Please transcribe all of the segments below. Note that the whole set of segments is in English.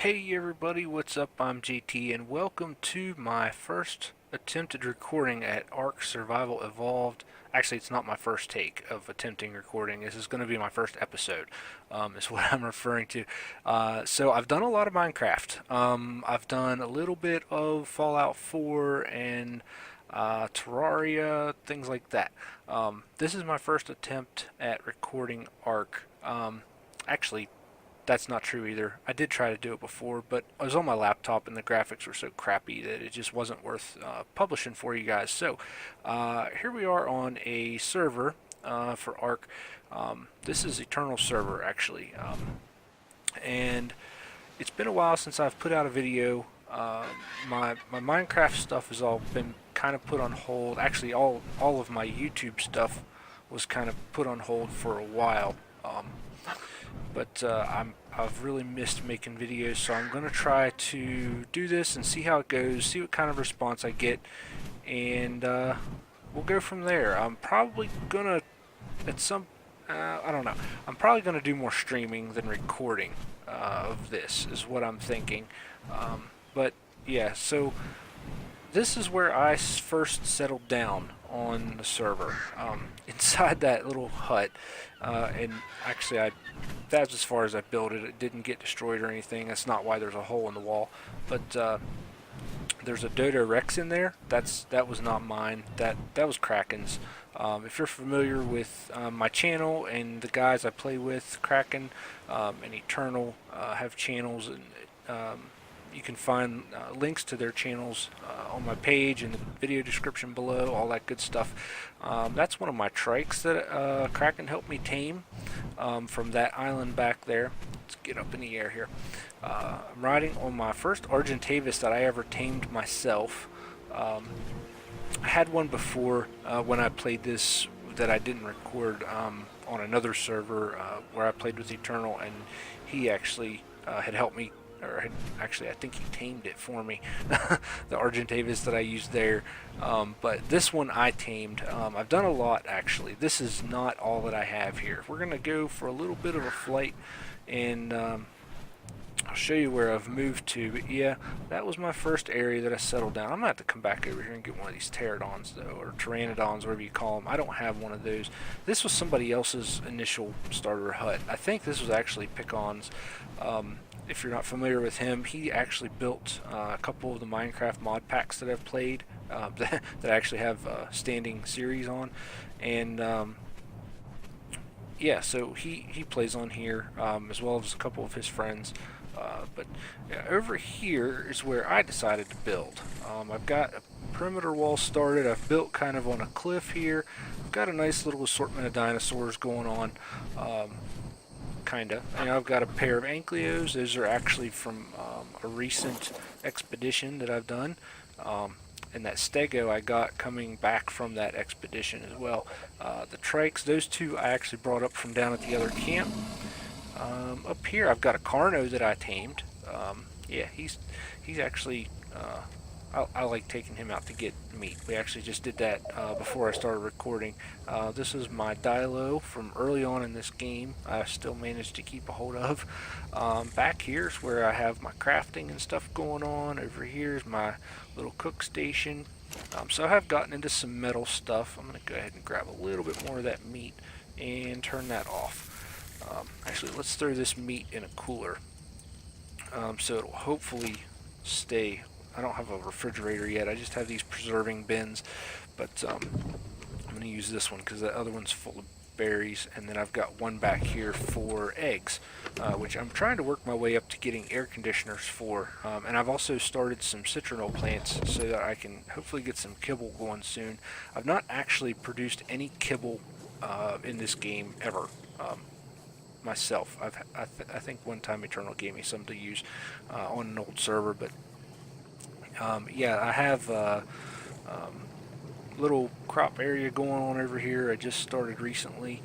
Hey everybody, what's up? I'm JT and welcome to my first attempted recording at ARK Survival Evolved. Actually, it's not my first take of attempting recording. This is going to be my first episode, is what I'm referring to. So I've done a lot of Minecraft. I've done a little bit of Fallout 4 and Terraria, things like that. This is my first attempt at recording ARK. Actually, that's not true either. I did try to do it before, but I was on my laptop and the graphics were so crappy that it just wasn't worth publishing for you guys. So here we are on a server for ARK. This is Eternal server actually, and it's been a while since I've put out a video. My Minecraft stuff has all been kind of put on hold. Actually, all of my YouTube stuff was kind of put on hold for a while. But I've really missed making videos, so I'm going to try to do this and see how it goes, see what kind of response I get, and we'll go from there. I'm probably going to, I don't know, I'm probably going to do more streaming than recording of this, is what I'm thinking. But yeah, so this is where I first settled down on the server, inside that little hut, and actually that's as far as I built it. It didn't get destroyed or anything. That's not why there's a hole in the wall, but there's a Dodo Rex in there. That was not mine. That was Kraken's. If you're familiar with my channel and the guys I play with, Kraken and Eternal have channels, and you can find links to their channels on my page in the video description below, all that good stuff. That's one of my trikes that Kraken helped me tame from that island back there. Let's get up in the air here. I'm riding on my first Argentavis that I ever tamed myself. I had one before when I played this that I didn't record on another server where I played with Eternal, and he actually had helped me, or actually I think he tamed it for me, the Argentavis that I used there. But this one I tamed. I've done a lot actually. This is not all that I have here. We're gonna go for a little bit of a flight, and I'll show you where I've moved to. But yeah, that was my first area that I settled down. I'm gonna have to come back over here and get one of these pterodons though, or pteranodons, whatever you call them. I don't have one of those. This was somebody else's initial starter hut. I think this was actually Picon's. If you're not familiar with him, he actually built a couple of the Minecraft mod packs that I've played, that I actually have a standing series on, and yeah, so he plays on here, as well as a couple of his friends. But yeah, over here is where I decided to build. I've got a perimeter wall started. I've built kind of on a cliff here. I've got a nice little assortment of dinosaurs going on. Kinda. And I've got a pair of ankylos. Those are actually from a recent expedition that I've done. And that stego I got coming back from that expedition as well. The trikes, those two I actually brought up from down at the other camp. Up here I've got a Carno that I tamed. Yeah, he's actually, I like taking him out to get meat. We actually just did that before I started recording. This is my Dilo from early on in this game. I still managed to keep a hold of. Back here is where I have my crafting and stuff going on. Over here is my little cook station. So I have gotten into some metal stuff. I'm going to go ahead and grab a little bit more of that meat and turn that off. Actually, let's throw this meat in a cooler, so it'll hopefully stay. I don't have a refrigerator yet. I just have these preserving bins, but I'm going to use this one because the other one's full of berries, and then I've got one back here for eggs, which I'm trying to work my way up to getting air conditioners for, and I've also started some citronal plants so that I can hopefully get some kibble going soon. I've not actually produced any kibble in this game ever. Myself. I think one time Eternal gave me some to use on an old server, but yeah, I have a little crop area going on over here. I just started recently.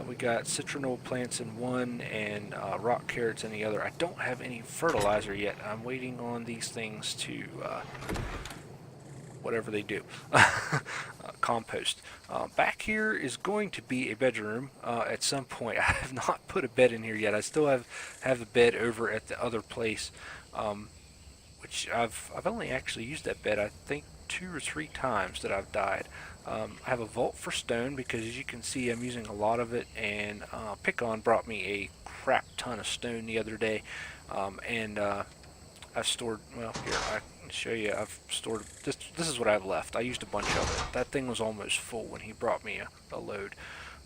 We got citronal plants in one and rock carrots in the other. I don't have any fertilizer yet. I'm waiting on these things to whatever they do. Compost. Back here is going to be a bedroom at some point. I have not put a bed in here yet. I still have the bed over at the other place. which I've only actually used that bed I think 2 or 3 times that I've died. I have a vault for stone because, as you can see, I'm using a lot of it, and Pickon brought me a crap ton of stone the other day, and I've stored, well, here, I can show you, I've stored, this is what I've left. I used a bunch of it. That thing was almost full when he brought me a load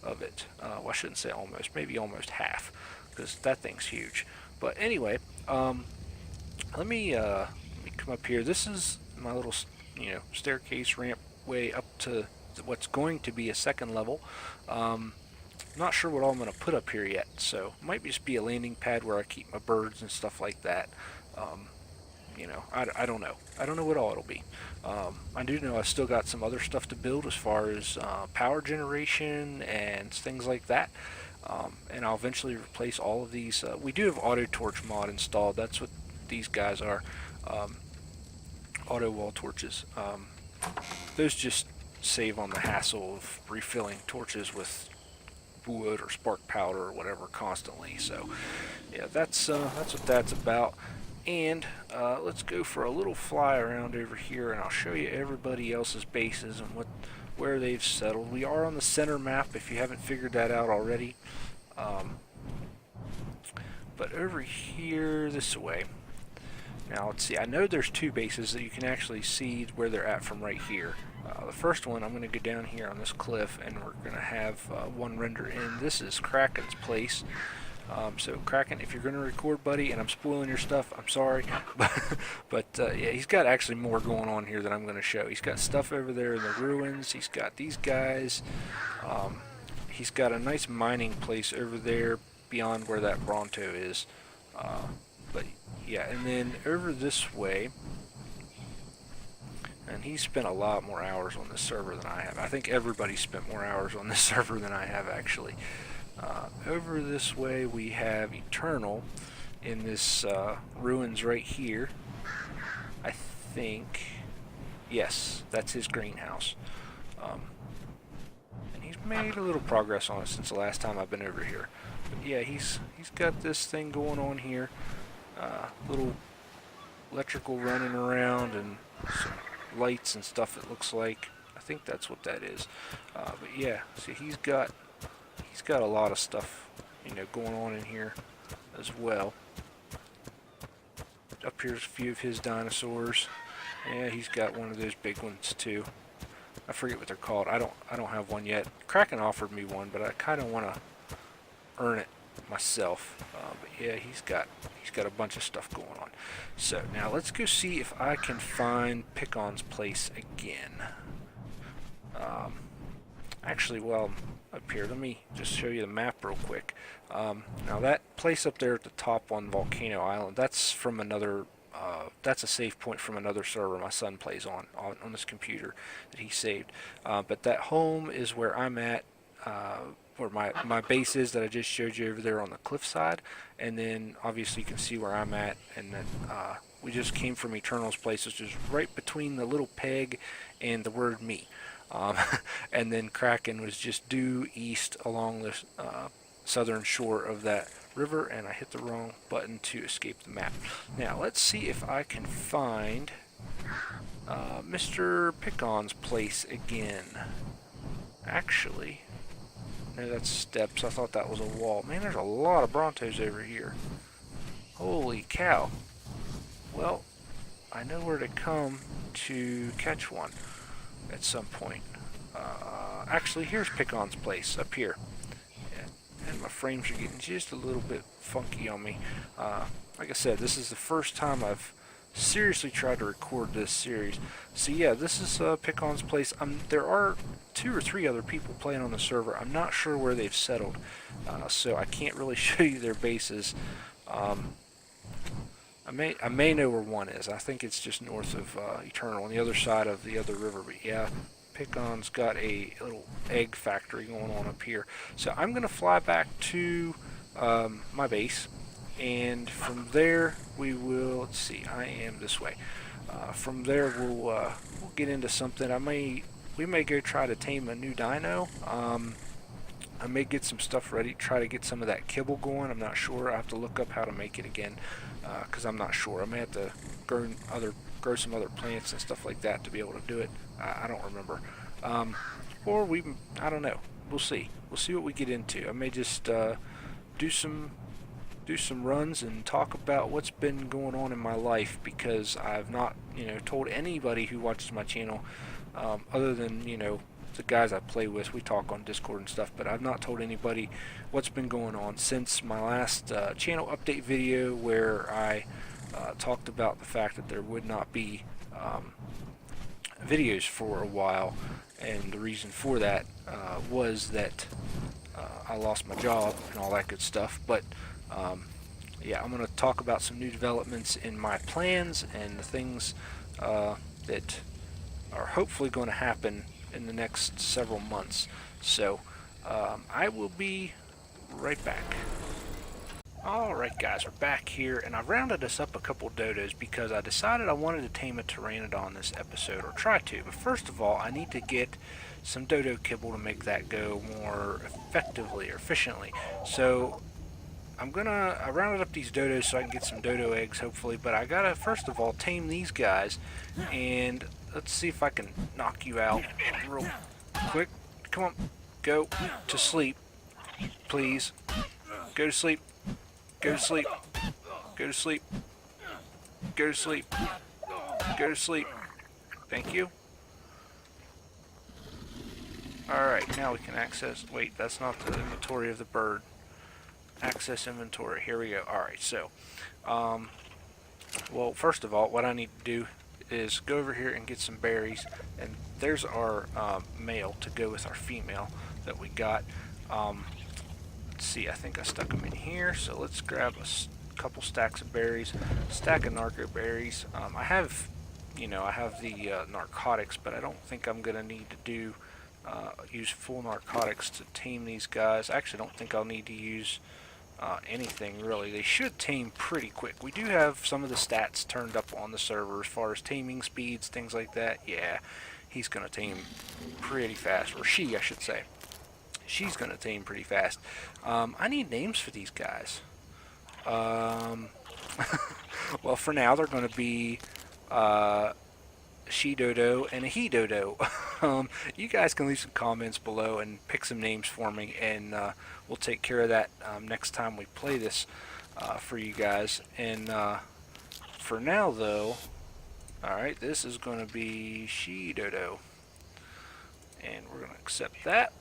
of it. Well, I shouldn't say almost, maybe almost half, because that thing's huge. But anyway, let me come up here. This is my little, staircase ramp way up to what's going to be a second level. I'm not sure what all I'm going to put up here yet, so it might just be a landing pad where I keep my birds and stuff like that. I don't know. I don't know what all it'll be. I do know I still got some other stuff to build as far as power generation and things like that. And I'll eventually replace all of these. We do have auto torch mod installed. That's what these guys are. Auto wall torches. Those just save on the hassle of refilling torches with wood or spark powder or whatever constantly. So yeah, that's what that's about. And let's go for a little fly around over here, and I'll show you everybody else's bases and where they've settled. We are on the center map if you haven't figured that out already. But over here this way. Now let's see, I know there's 2 bases that you can actually see where they're at from right here. The first one, I'm going to go down here on this cliff, and we're going to have one render in. This is Kraken's place. So Kraken, if you're going to record, buddy, and I'm spoiling your stuff, I'm sorry. but yeah, he's got actually more going on here that I'm going to show. He's got stuff over there in the ruins. He's got these guys. He's got a nice mining place over there beyond where that Bronto is. But yeah, and then over this way, and he's spent a lot more hours on this server than I have. I think everybody spent more hours on this server than I have, actually. Over this way we have Eternal in this ruins right here. I think, yes, that's his greenhouse. And he's made a little progress on it since the last time I've been over here. But yeah, he's got this thing going on here. Little electrical running around and some lights and stuff, it looks like. I think that's what that is. But yeah, see, he's got a lot of stuff, going on in here as well. Up here's a few of his dinosaurs. Yeah, he's got one of those big ones too. I forget what they're called. I don't have one yet. Kraken offered me one, but I kind of want to earn it myself. But yeah, he's got a bunch of stuff going on. So now let's go see if I can find Pickon's place again. Actually, well, up here, let me just show you the map real quick. Now that place up there at the top on Volcano Island, that's from another, that's a save point from another server my son plays on this computer that he saved. But that home is where I'm at, where my base is that I just showed you over there on the cliffside. And then obviously you can see where I'm at, and then we just came from Eternal's place, which is right between the little peg and the word me. And then Kraken was just due east along the southern shore of that river, and I hit the wrong button to escape the map. Now let's see if I can find Mr. Pickon's place again. Actually, no, that's steps. I thought that was a wall. Man, there's a lot of Brontos over here. Holy cow. Well, I know where to come to catch one at some point. Actually, here's Pickon's place up here. Yeah, and my frames are getting just a little bit funky on me. Like I said, this is the first time I've seriously tried to record this series. So yeah, this is Pickon's place. There are 2 or 3 other people playing on the server. I'm not sure where they've settled, so I can't really show you their bases. I may know where one is. I think it's just north of Eternal, on the other side of the other river. But yeah, Pickon's got a little egg factory going on up here. So I'm going to fly back to my base, and from there we will, let's see, I am this way. From there we'll get into something. We may go try to tame a new dino. I may get some stuff ready, try to get some of that kibble going. I'm not sure. I have to look up how to make it again, because I'm not sure. I may have to grow some other plants and stuff like that to be able to do it. I don't remember. I don't know. We'll see. We'll see what we get into. I may just do some runs and talk about what's been going on in my life, because I've not, told anybody who watches my channel, other than, the guys I play with. We talk on Discord and stuff, but I've not told anybody what's been going on since my last channel update video, where I talked about the fact that there would not be videos for a while, and the reason for that was that I lost my job and all that good stuff. But yeah, I'm going to talk about some new developments in my plans and the things that are hopefully going to happen in the next several months. So I will be right back. Alright guys, we're back here, and I've rounded us up a couple dodos because I decided I wanted to tame a pteranodon this episode, or try to. But first of all, I need to get some dodo kibble to make that go more effectively or efficiently. So I rounded up these dodos so I can get some dodo eggs, hopefully, but I gotta first of all tame these guys, and let's see if I can knock you out real quick. Come on, go to sleep, please. Go to sleep. Go to sleep. Go to sleep. Go to sleep. Go to sleep. Thank you. Alright, now we can access... Wait, that's not the inventory of the bird. Access inventory. Here we go. Alright, so... well, first of all, what I need to do is go over here and get some berries. And there's our male to go with our female that we got. Let's see, I think I stuck them in here, so let's grab a couple stacks of berries, stack of narco berries. I have the narcotics, but I don't think I'm gonna need to use full narcotics to tame these guys. I actually don't think I'll need to use anything really. They should tame pretty quick. We do have some of the stats turned up on the server as far as taming speeds, things like that. Yeah, he's gonna tame pretty fast, or she, I should say. She's going to tame pretty fast. I need names for these guys. Well, for now, they're going to be she dodo and a he dodo. You guys can leave some comments below and pick some names for me, and we'll take care of that next time we play this for you guys. And for now, though, alright, this is going to be she dodo. And we're going to accept that.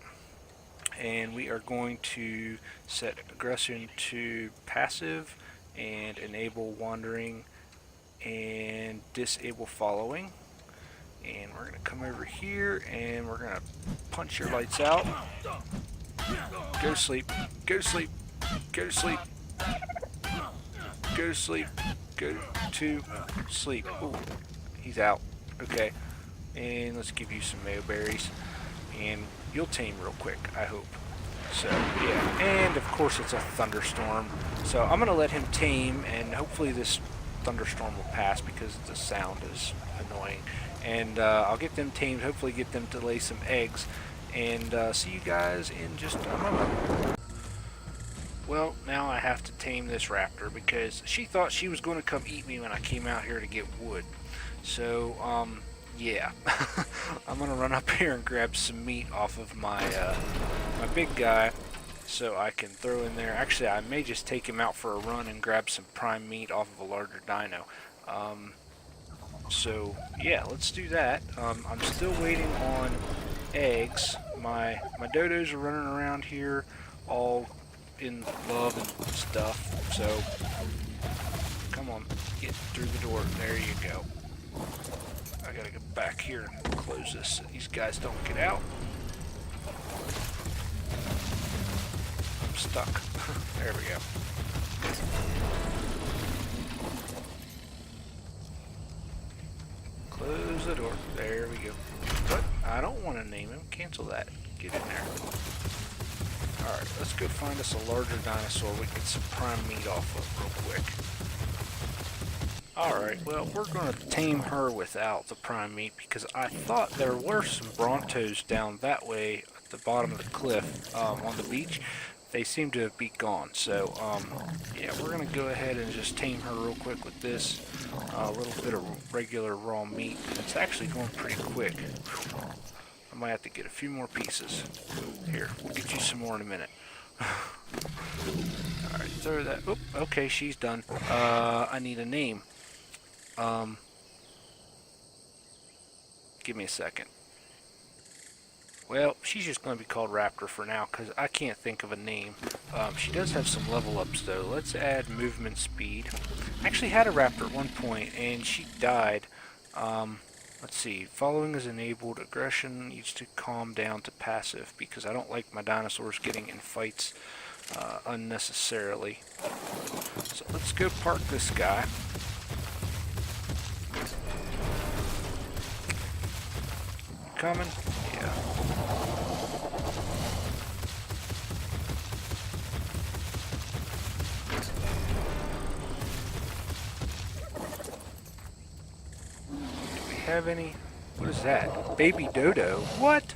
And we are going to set aggression to passive and enable wandering and disable following. And we're going to come over here and we're going to punch your lights out. Go to sleep. Go to sleep. Go to sleep. Go to sleep. Go to sleep. Ooh, he's out. Okay. And let's give you some mayo berries. And you'll tame real quick, I hope. So, yeah. And, of course, it's a thunderstorm. So, I'm going to let him tame, and hopefully this thunderstorm will pass because the sound is annoying. And I'll get them tamed, hopefully get them to lay some eggs. And see you guys in just a moment. Well, now I have to tame this raptor because she thought she was going to come eat me when I came out here to get wood. So, yeah, I'm gonna run up here and grab some meat off of my my big guy, so I can throw in there. Actually, I may just take him out for a run and grab some prime meat off of a larger dino. So yeah, let's do that. I'm still waiting on eggs. My dodos are running around here, all in love and stuff. So come on, get through the door. There you go. I gotta go back here and close this so these guys don't get out. I'm stuck. There we go. Close the door. There we go. But I don't want to name him. Cancel that. Get in there. Alright, let's go find us a larger dinosaur we can get some prime meat off of real quick. Alright, well, we're going to tame her without the prime meat because I thought there were some brontos down that way the bottom of the cliff on the beach, they seem to be gone. So yeah, we're gonna go ahead and just tame her real quick with this. A little bit of regular raw meat. It's actually going pretty quick. I might have to get a few more pieces. Here, we'll get you some more in a minute. Alright, throw that. Oh, okay, she's done. I need a name. Give me a second. Well, she's just going to be called Raptor for now because I can't think of a name. She does have some level ups though. Let's add movement speed. I actually had a Raptor at one point and she died. Let's see. Following is enabled. Aggression needs to calm down to passive because I don't like my dinosaurs getting in fights unnecessarily. So let's go park this guy. Coming? Yeah. Do we have any? What is that? Baby Dodo? What?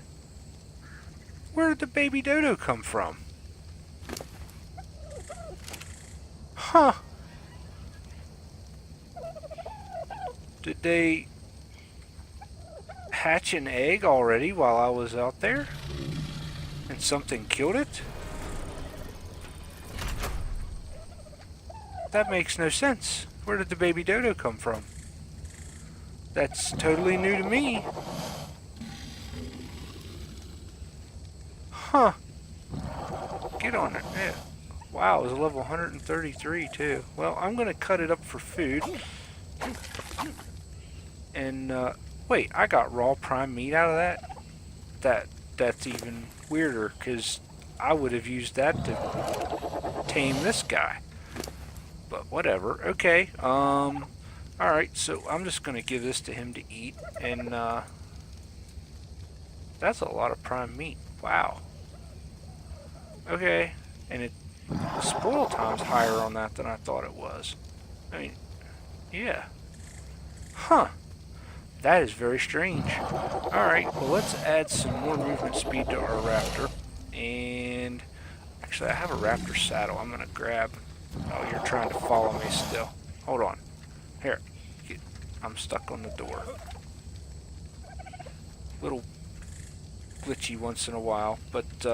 Where did the baby Dodo come from? Huh. Did they hatch an egg already while I was out there? And something killed it? That makes no sense. Where did the baby Dodo come from? That's totally new to me. Huh. Get on it. Yeah. Wow, it was a level 133 too. Well, I'm gonna cut it up for food. And wait, I got raw prime meat out of that? That's even weirder, because I would have used that to tame this guy. But whatever. Okay. Alright, so I'm just going to give this to him to eat. And that's a lot of prime meat. Wow. Okay. And the spoil time's higher on that than I thought it was. I mean, yeah. Huh. That is very strange. Alright, well let's add some more movement speed to our raptor. And actually I have a raptor saddle. I'm going to grab... Oh, you're trying to follow me still. Hold on. Here. I'm stuck on the door. Little glitchy once in a while, but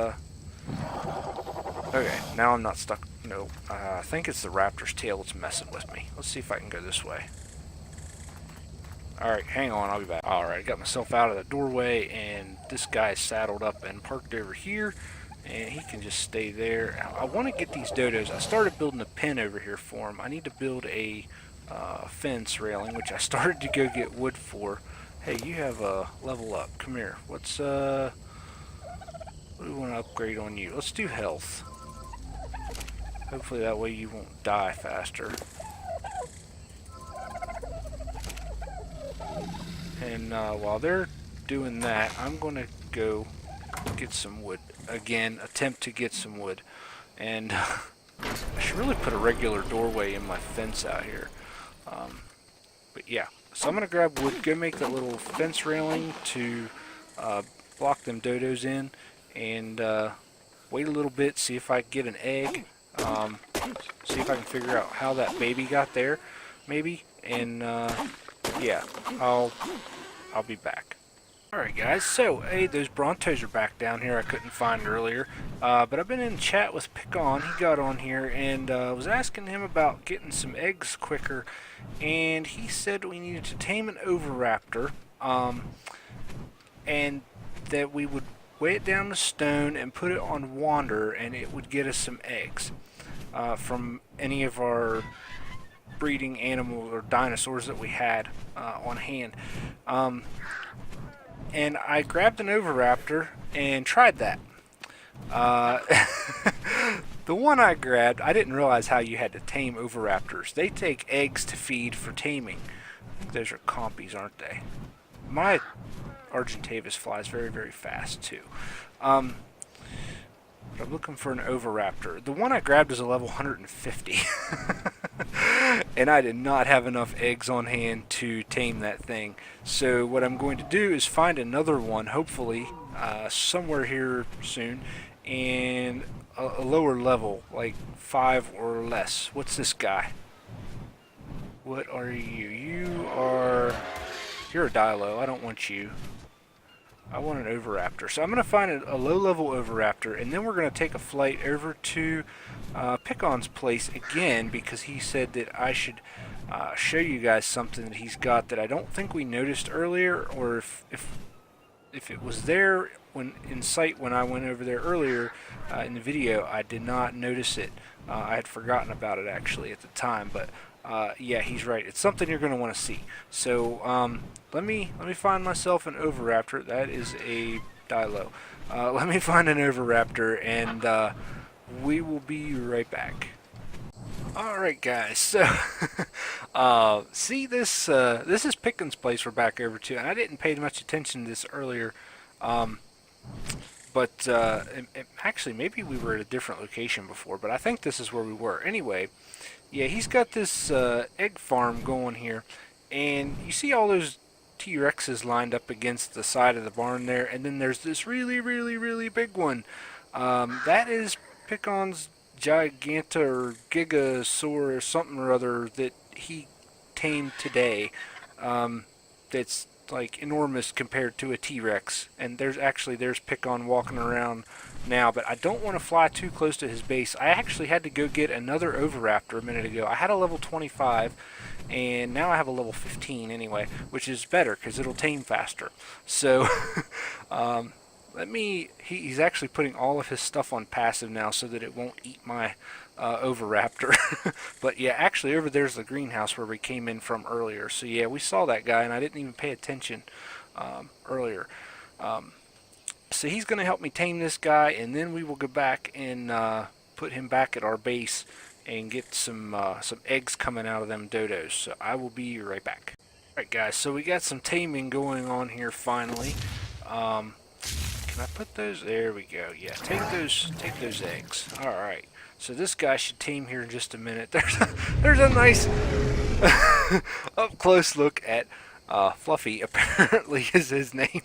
okay, now I'm not stuck. No, I think it's the raptor's tail that's messing with me. Let's see if I can go this way. Alright, hang on, I'll be back. Alright, I got myself out of the doorway, and this guy's saddled up and parked over here, and he can just stay there. I want to get these dodos. I started building a pen over here for him. I need to build a fence railing, which I started to go get wood for. Hey, you have a level up. Come here. What do we want to upgrade on you? Let's do health. Hopefully that way you won't die faster. And while they're doing that, I'm going to go get some wood. Again, attempt to get some wood. And I should really put a regular doorway in my fence out here. But yeah, so I'm going to grab wood, go make that little fence railing to block them dodos in, and wait a little bit, see if I can get an egg, see if I can figure out how that baby got there, maybe, and yeah, I'll be back. Alright guys, so hey, those Brontos are back down here I couldn't find earlier, but I've been in chat with Pickon. He got on here and was asking him about getting some eggs quicker, and he said we needed to tame an oviraptor, and that we would weigh it down to stone and put it on wander, and it would get us some eggs from any of our breeding animals or dinosaurs that we had on hand. And I grabbed an oviraptor and tried that. The one I grabbed, I didn't realize how you had to tame oviraptors. They take eggs to feed for taming. I think those are compies, aren't they? My Argentavis flies very, very fast too. But I'm looking for an oviraptor. The one I grabbed is a level 150. and I did not have enough eggs on hand to tame that thing. So what I'm going to do is find another one, hopefully, somewhere here soon, and a lower level, like 5 or less. What's this guy? What are you? You're a Dilo. I don't want you. I want an oviraptor. So I'm going to find a low-level oviraptor, and then we're going to take a flight over to Pickon's place again, because he said that I should show you guys something that he's got that I don't think we noticed earlier, or if it was there when in sight when I went over there earlier in the video, I did not notice it. I had forgotten about it actually at the time, but yeah, he's right. It's something you're going to want to see. So let me find myself an oviraptor. That is a Dilo. Let me find an oviraptor, and we will be right back. Alright guys, so see this is Pickon's place we're back over to, and I didn't pay much attention to this earlier, but actually maybe we were at a different location before, but I think this is where we were. Anyway, yeah, he's got this egg farm going here, and you see all those T-Rexes lined up against the side of the barn there, and then there's this really big one. That is Pickon's Giganta or Gigasaur or something or other that he tamed today. That's like enormous compared to a T-Rex, and there's Pickon walking around now, but I don't want to fly too close to his base. I actually had to go get another oviraptor a minute ago. I had a level 25 and now I have a level 15 anyway, which is better because it'll tame faster. So he's actually putting all of his stuff on passive now so that it won't eat my oviraptor. But yeah, actually over there's the greenhouse where we came in from earlier. So yeah, we saw that guy and I didn't even pay attention earlier. So he's going to help me tame this guy, and then we will go back and put him back at our base and get some eggs coming out of them dodos. So I will be right back. Alright guys, so we got some taming going on here finally. Can I put those? There we go. Yeah, take those eggs. Alright. So this guy should tame here in just a minute. There's a nice up close look at Fluffy, apparently is his name.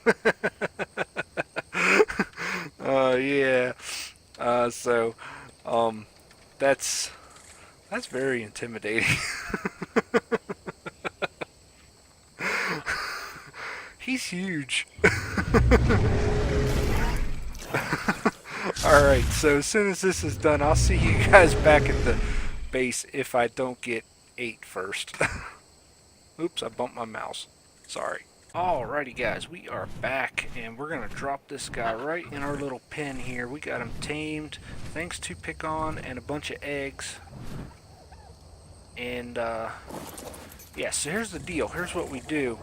Yeah. So that's very intimidating. He's huge. Alright, so as soon as this is done, I'll see you guys back at the base if I don't get ate first. Oops, I bumped my mouse. Sorry. Alrighty guys, we are back, and we're going to drop this guy right in our little pen here. We got him tamed thanks to Pickon and a bunch of eggs. And yeah, so here's the deal. Here's what we do.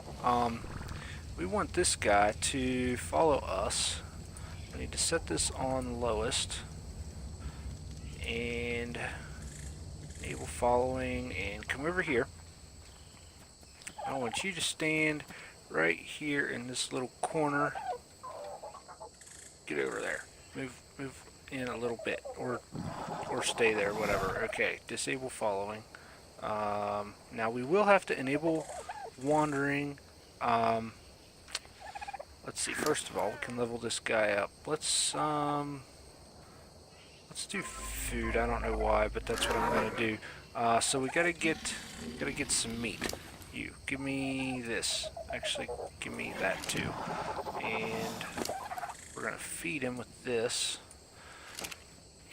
We want this guy to follow us. I need to set this on lowest and enable following, and come over here. I want you to stand right here in this little corner. Get over there. Move in a little bit, or stay there, whatever. Okay, disable following. Now we will have to enable wandering. Let's see. First of all, we can level this guy up. Let's do food. I don't know why, but that's what I'm gonna do. So we gotta get some meat. You give me this. Actually, give me that too. And we're gonna feed him with this.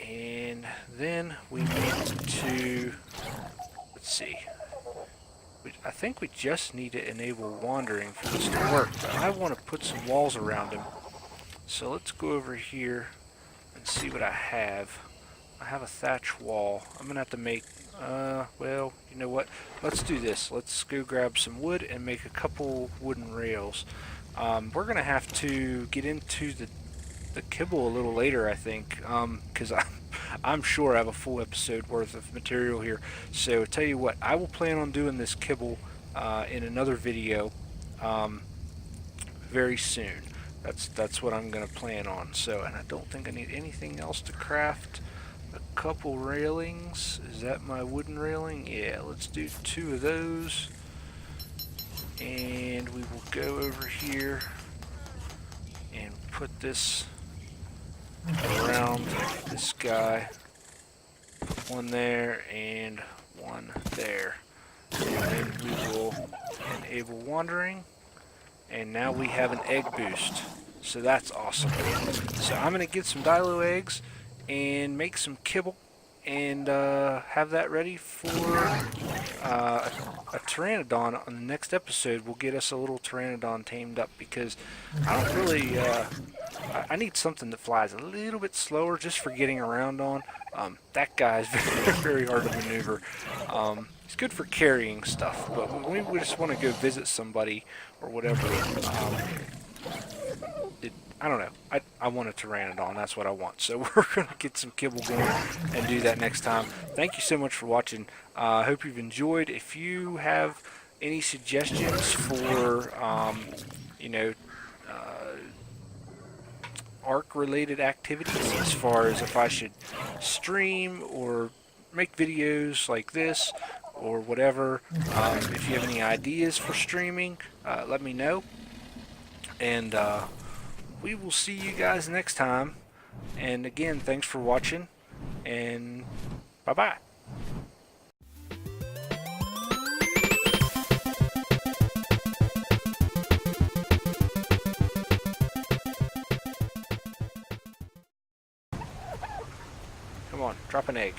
And then we need to, let's see. I think we just need to enable wandering for this to work, but I want to put some walls around him. So let's go over here and see what I have. I have a thatch wall. I'm gonna have to make, well, you know what? Let's do this. Let's go grab some wood and make a couple wooden rails. We're gonna have to get into the kibble a little later, I think, because I'm sure I have a full episode worth of material here. So tell you what, I will plan on doing this kibble in another video very soon. That's what I'm gonna plan on. So, and I don't think I need anything else to craft. a couple railings. Is that my wooden railing? Yeah, let's do 2 of those. And we will go over here and put this around this guy. Put 1 there and 1 there. And then we will enable wandering. And now we have an egg boost. So that's awesome. So I'm going to get some dilo eggs and make some kibble and have that ready for a pteranodon. On the next episode, we'll get us a little pteranodon tamed up, because I don't really, I need something that flies a little bit slower just for getting around on. That guy's very hard to maneuver. It's good for carrying stuff, but when we just want to go visit somebody or whatever, I don't know. I want a pteranodon. That's what I want. So we're going to get some kibble going and do that next time. Thank you so much for watching. I hope you've enjoyed. If you have any suggestions for, you know, ARK-related activities, as far as if I should stream or make videos like this or whatever, if you have any ideas for streaming, let me know. And we will see you guys next time. And again, thanks for watching, and bye-bye. Come on, drop an egg.